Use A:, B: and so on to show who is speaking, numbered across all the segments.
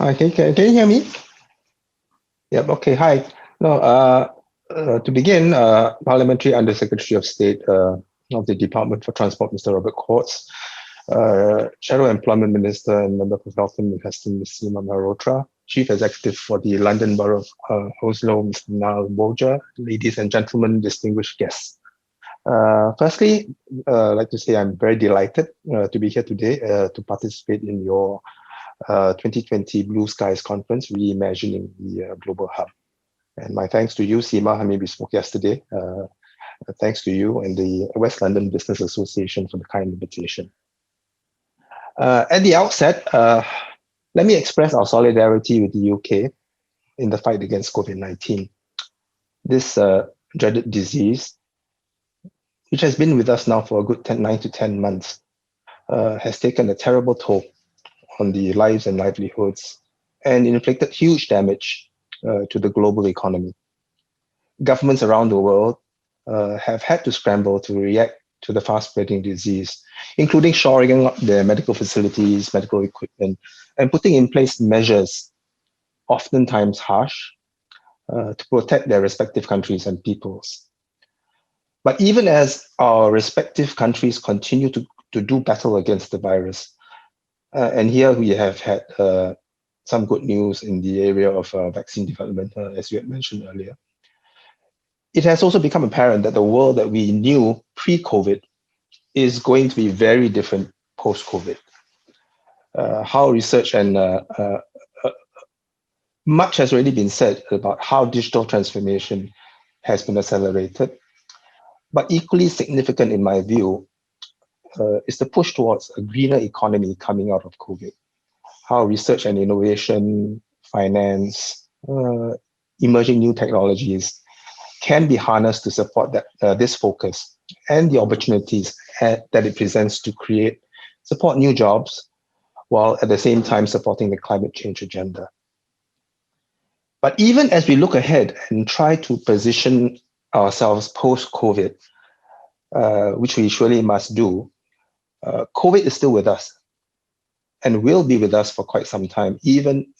A: Hi, can you hear me? Yep, okay, hi. No, to begin, Parliamentary Undersecretary of State of the Department for Transport, Mr. Robert Quartz, Shadow Employment Minister and Member for Health and Investment, Ms. Seema Malhotra, Chief Executive for the London Borough of Oslo, Mr. Niall Boja, ladies and gentlemen, distinguished guests. Firstly, I'd like to say I'm very delighted to be here today to participate in your 2020 Blue Skies Conference, Reimagining the Global Hub. And my thanks to you, Seema. I mean, we spoke yesterday. Thanks to you and the West London Business Association for the kind invitation. At the outset, let me express our solidarity with the UK in the fight against COVID-19. This dreaded disease, which has been with us now for a good 9 to 10 months, has taken a terrible toll on the lives and livelihoods and inflicted huge damage to the global economy. Governments around the world have had to scramble to react to the fast-spreading disease, including shoring up their medical facilities, medical equipment, and putting in place measures, oftentimes harsh, to protect their respective countries and peoples. But even as our respective countries continue to do battle against the virus, and here we have had some good news in the area of vaccine development, as you had mentioned earlier. It has also become apparent that the world that we knew pre-COVID is going to be very different post-COVID. How research and much has already been said about how digital transformation has been accelerated, but equally significant in my view is the push towards a greener economy coming out of COVID. How research and innovation, finance, emerging new technologies can be harnessed to support that this focus and the opportunities that it presents to support new jobs, while at the same time supporting the climate change agenda. But even as we look ahead and try to position ourselves post-COVID, which we surely must do, COVID is still with us and will be with us for quite some time, even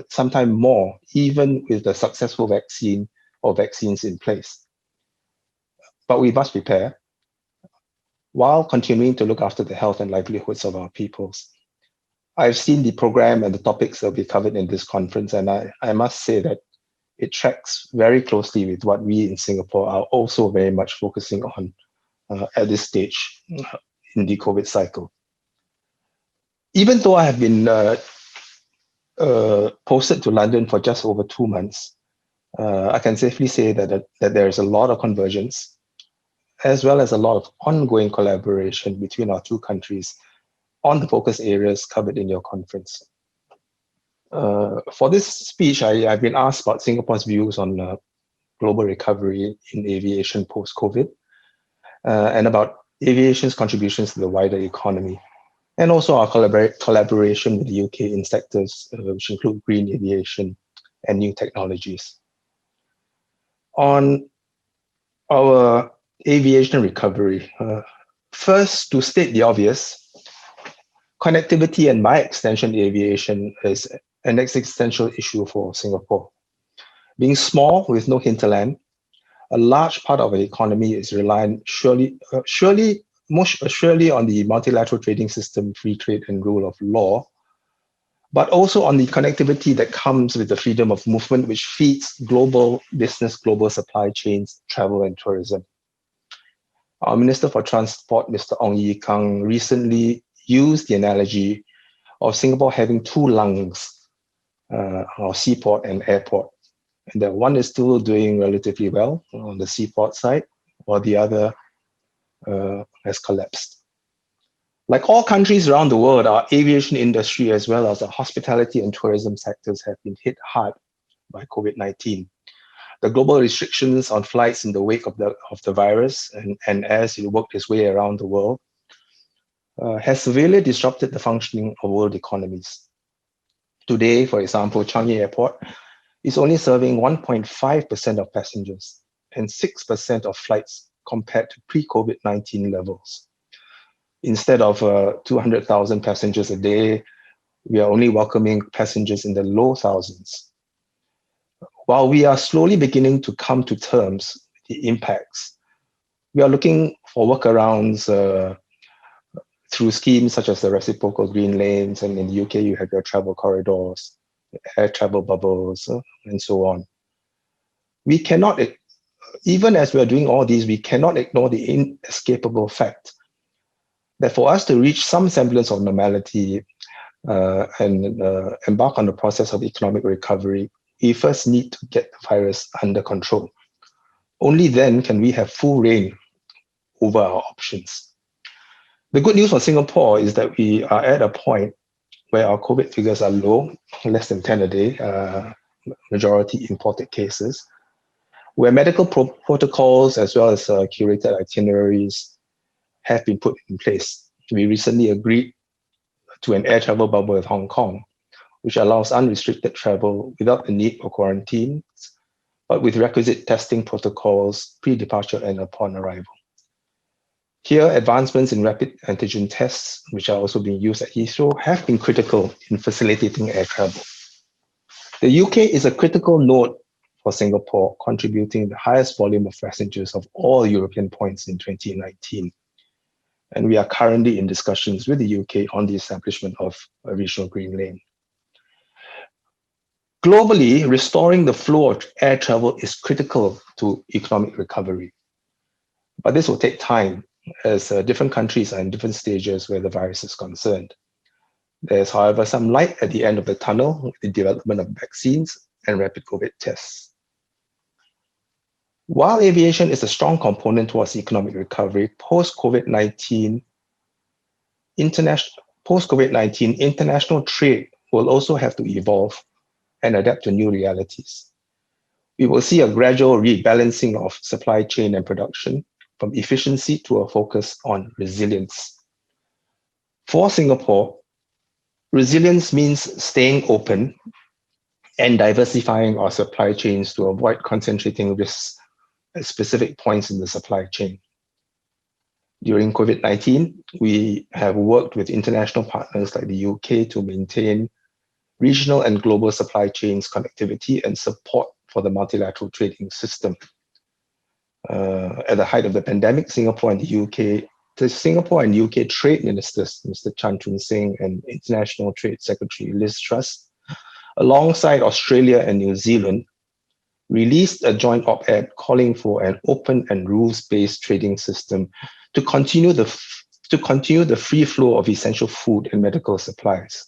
A: sometime more, even with the successful vaccine or vaccines in place. But we must prepare while continuing to look after the health and livelihoods of our peoples. I've seen the program and the topics that will be covered in this conference, and I must say that it tracks very closely with what we in Singapore are also very much focusing on at this stage in the COVID cycle. Even though I have been posted to London for just over 2 months, I can safely say that there is a lot of convergence, as well as a lot of ongoing collaboration between our two countries on the focus areas covered in your conference. For this speech, I've been asked about Singapore's views on global recovery in aviation post-COVID, and about aviation's contributions to the wider economy, and also our collaboration with the UK in sectors which include green aviation and new technologies. On our aviation recovery, first, to state the obvious, connectivity and by extension aviation is an existential issue for Singapore. Being small with no hinterland, a large part of our economy is reliant most surely on the multilateral trading system, free trade and rule of law, but also on the connectivity that comes with the freedom of movement, which feeds global business, global supply chains, travel and tourism. Our Minister for Transport, Mr. Ong Ye Kung, recently used the analogy of Singapore having two lungs, our seaport and airport. And that one is still doing relatively well on the seaport side, while the other has collapsed. Like all countries around the world, our aviation industry, as well as our hospitality and tourism sectors, have been hit hard by COVID-19. The global restrictions on flights in the wake of the virus and as it worked its way around the world has severely disrupted the functioning of world economies. Today, for example, Changi Airport is only serving 1.5% of passengers and 6% of flights compared to pre-COVID-19 levels. Instead of 200,000 passengers a day, We are only welcoming passengers in the low thousands. While we are slowly beginning to come to terms with the impacts, we are looking for workarounds through schemes such as the reciprocal green lanes, and in the UK you have your travel corridors, air travel bubbles, and so on. We cannot, even as we are doing all these, we cannot ignore the inescapable fact that for us to reach some semblance of normality and embark on the process of economic recovery, we first need to get the virus under control. Only then can we have full reign over our options. The good news for Singapore is that we are at a point where our COVID figures are low, less than 10 a day, majority imported cases, where medical protocols as well as curated itineraries have been put in place. We recently agreed to an air travel bubble with Hong Kong, which allows unrestricted travel without the need for quarantines, but with requisite testing protocols pre-departure and upon arrival. Here, advancements in rapid antigen tests, which are also being used at Heathrow, have been critical in facilitating air travel. The UK is a critical node for Singapore, contributing the highest volume of passengers of all European points in 2019. And we are currently in discussions with the UK on the establishment of a regional green lane. Globally, restoring the flow of air travel is critical to economic recovery. But this will take time, as different countries are in different stages where the virus is concerned. There's, however, some light at the end of the tunnel with the development of vaccines and rapid COVID tests. While aviation is a strong component towards economic recovery, post-COVID-19 international trade will also have to evolve and adapt to new realities. We will see a gradual rebalancing of supply chain and production, from efficiency to a focus on resilience. For Singapore, resilience means staying open and diversifying our supply chains to avoid concentrating risks at specific points in the supply chain. During COVID-19, we have worked with international partners like the UK to maintain regional and global supply chains connectivity and support for the multilateral trading system. At the height of the pandemic, Singapore and UK trade ministers, Mr. Chan Chun Sing, and International Trade Secretary Liz Truss, alongside Australia and New Zealand, released a joint op-ed calling for an open and rules-based trading system to continue the free flow of essential food and medical supplies.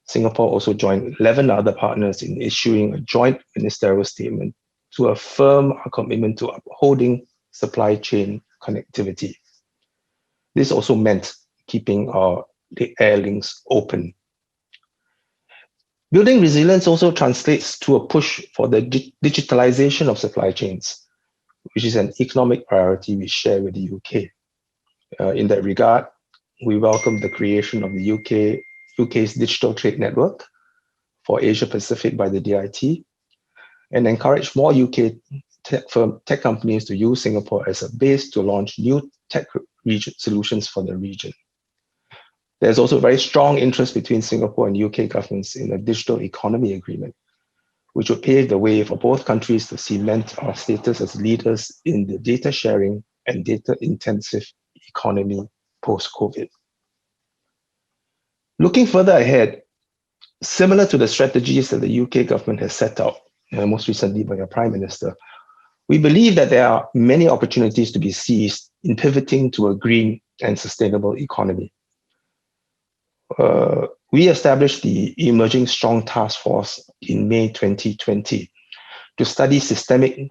A: Singapore also joined 11 other partners in issuing a joint ministerial statement to affirm our commitment to upholding supply chain connectivity. This also meant keeping the air links open. Building resilience also translates to a push for the digitalization of supply chains, which is an economic priority we share with the UK. In that regard, we welcome the creation of the UK's Digital Trade Network for Asia Pacific by the DIT, and encourage more UK tech companies to use Singapore as a base to launch new tech solutions for the region. There's also very strong interest between Singapore and UK governments in a digital economy agreement, which would pave the way for both countries to cement our status as leaders in the data sharing and data intensive economy post-COVID. Looking further ahead, similar to the strategies that the UK government has set out, most recently by your Prime Minister, we believe that there are many opportunities to be seized in pivoting to a green and sustainable economy. We established the Emerging Strong Task Force in May 2020 to study systemic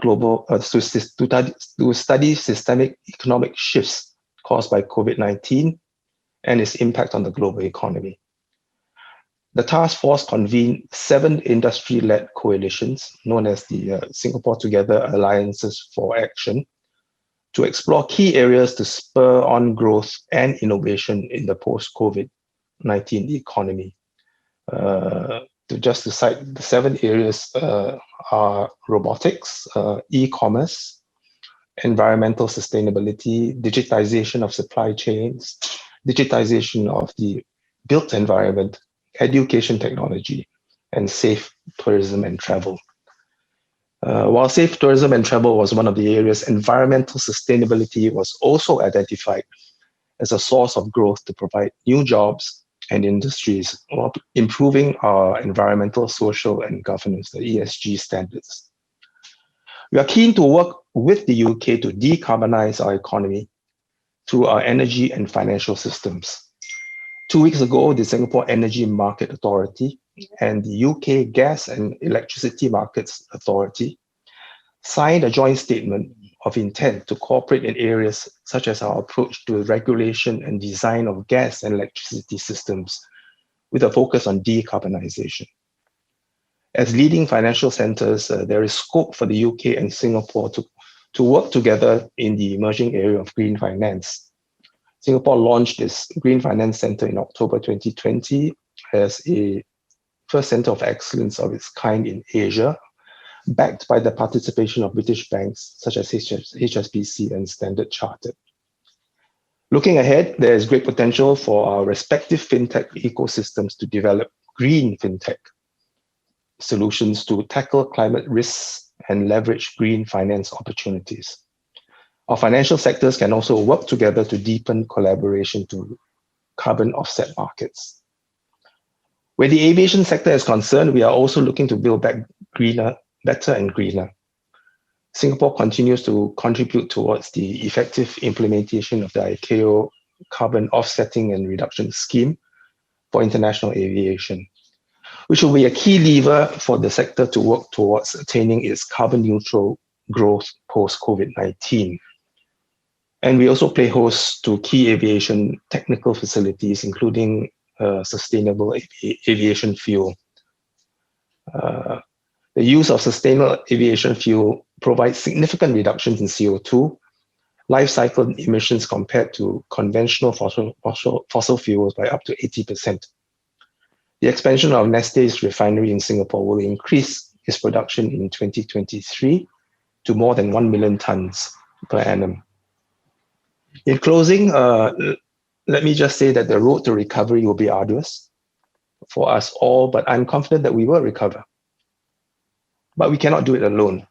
A: systemic economic shifts caused by COVID-19 and its impact on the global economy. The task force convened 7 industry-led coalitions, known as the Singapore Together Alliances for Action, to explore key areas to spur on growth and innovation in the post-COVID-19 economy. Just to cite, the 7 areas are robotics, e-commerce, environmental sustainability, digitization of supply chains, digitization of the built environment, education technology, and safe tourism and travel. While safe tourism and travel was one of the areas, environmental sustainability was also identified as a source of growth to provide new jobs and industries while improving our environmental, social, and governance, the ESG standards. We are keen to work with the UK to decarbonize our economy through our energy and financial systems. 2 weeks ago, the Singapore Energy Market Authority and the UK Gas and Electricity Markets Authority signed a joint statement of intent to cooperate in areas such as our approach to regulation and design of gas and electricity systems with a focus on decarbonization. As leading financial centers, there is scope for the UK and Singapore to work together in the emerging area of green finance. Singapore launched its Green Finance Center in October 2020 as a first center of excellence of its kind in Asia, backed by the participation of British banks such as HSBC and Standard Chartered. Looking ahead, there is great potential for our respective fintech ecosystems to develop green fintech solutions to tackle climate risks and leverage green finance opportunities. Our financial sectors can also work together to deepen collaboration to carbon offset markets. Where the aviation sector is concerned, we are also looking to build back better and greener. Singapore continues to contribute towards the effective implementation of the ICAO carbon offsetting and reduction scheme for international aviation, which will be a key lever for the sector to work towards attaining its carbon neutral growth post-COVID-19. And we also play host to key aviation technical facilities, including sustainable aviation fuel. The use of sustainable aviation fuel provides significant reductions in CO2, life cycle emissions compared to conventional fossil fuels by up to 80%. The expansion of Neste's refinery in Singapore will increase its production in 2023 to more than 1 million tons per annum. In closing, let me just say that the road to recovery will be arduous for us all, but I'm confident that we will recover. But we cannot do it alone.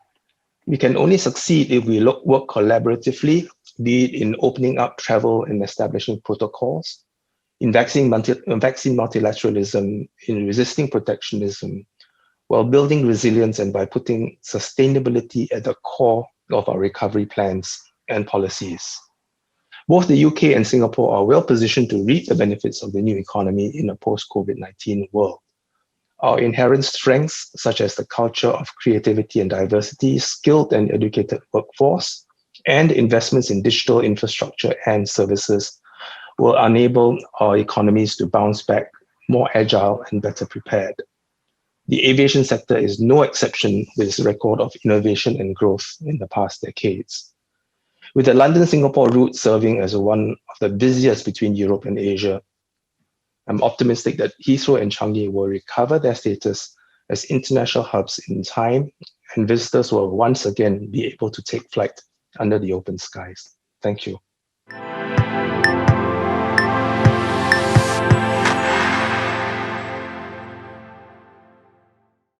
A: We can only succeed if we work collaboratively, be it in opening up travel and establishing protocols, in vaccine multilateralism, in resisting protectionism, while building resilience and by putting sustainability at the core of our recovery plans and policies. Both the UK and Singapore are well positioned to reap the benefits of the new economy in a post-COVID-19 world. Our inherent strengths, such as the culture of creativity and diversity, skilled and educated workforce, and investments in digital infrastructure and services, will enable our economies to bounce back more agile and better prepared. The aviation sector is no exception with its record of innovation and growth in the past decades. With the London-Singapore route serving as one of the busiest between Europe and Asia, I'm optimistic that Heathrow and Changi will recover their status as international hubs in time, and visitors will once again be able to take flight under the open skies. Thank you.